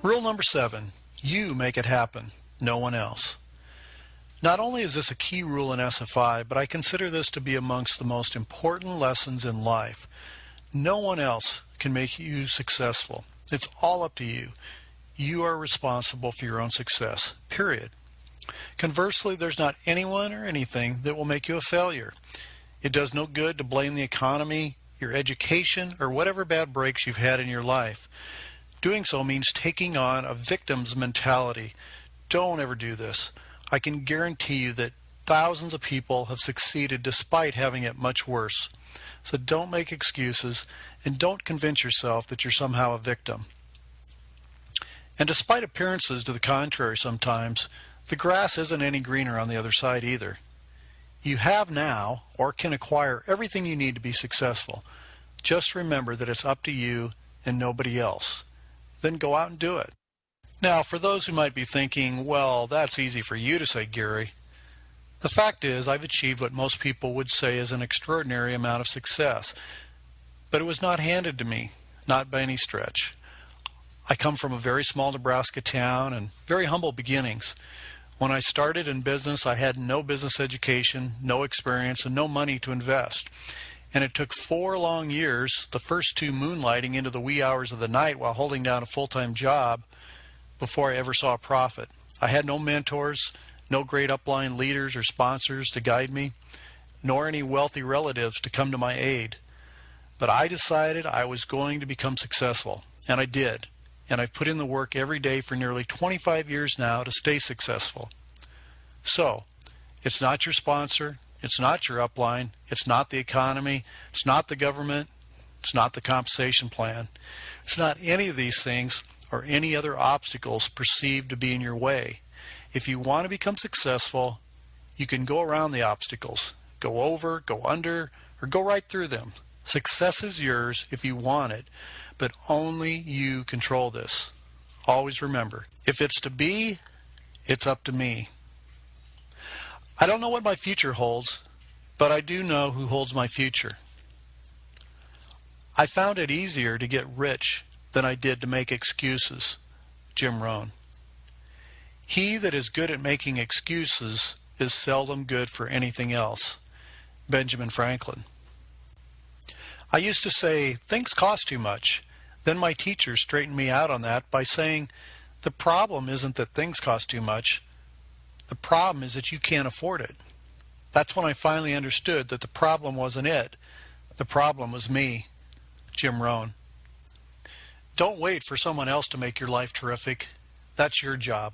Rule number 7, you make it happen, no one else. Not only is this a key rule in SFI, but I consider this to be amongst the most important lessons in life. No one else can make you successful. It's all up to you. You are responsible for your own success, period. Conversely, there's not anyone or anything that will make you a failure. It does no good to blame the economy, your education, or whatever bad breaks you've had in your life. Doing so means taking on a victim's mentality. Don't ever do this. I can guarantee you that thousands of people have succeeded despite having it much worse. So don't make excuses and don't convince yourself that you're somehow a victim. And despite appearances to the contrary sometimes, the grass isn't any greener on the other side either. You have now or can acquire everything you need to be successful. Just remember that it's up to you and nobody else. Then go out and do it. Now, for those who might be thinking, well, that's easy for you to say, Gary. The fact is, I've achieved what most people would say is an extraordinary amount of success. But it was not handed to me, not by any stretch. I come from a very small Nebraska town and very humble beginnings. When I started in business, I had no business education, no experience, and no money to invest. And it took 4 long years, the first 2 moonlighting into the wee hours of the night while holding down a full-time job, before I ever saw a profit. I had no mentors, no great upline leaders or sponsors to guide me, nor any wealthy relatives to come to my aid. But I decided I was going to become successful, and I did. And I've put in the work every day for nearly 25 years now to stay successful. So, it's not your sponsor, it's not your upline, it's not the economy, it's not the government, it's not the compensation plan. It's not any of these things or any other obstacles perceived to be in your way. If you want to become successful, you can go around the obstacles, go over, go under, or go right through them. Success is yours if you want it, but only you control this. Always remember, if it's to be, it's up to me. I don't know what my future holds, but I do know who holds my future. I found it easier to get rich than I did to make excuses. Jim Rohn. He that is good at making excuses is seldom good for anything else. Benjamin Franklin. I used to say, things cost too much. Then my teacher straightened me out on that by saying, the problem isn't that things cost too much. The problem is that you can't afford it. That's when I finally understood that the problem wasn't it. The problem was me. Jim Rohn. Don't wait for someone else to make your life terrific. That's your job.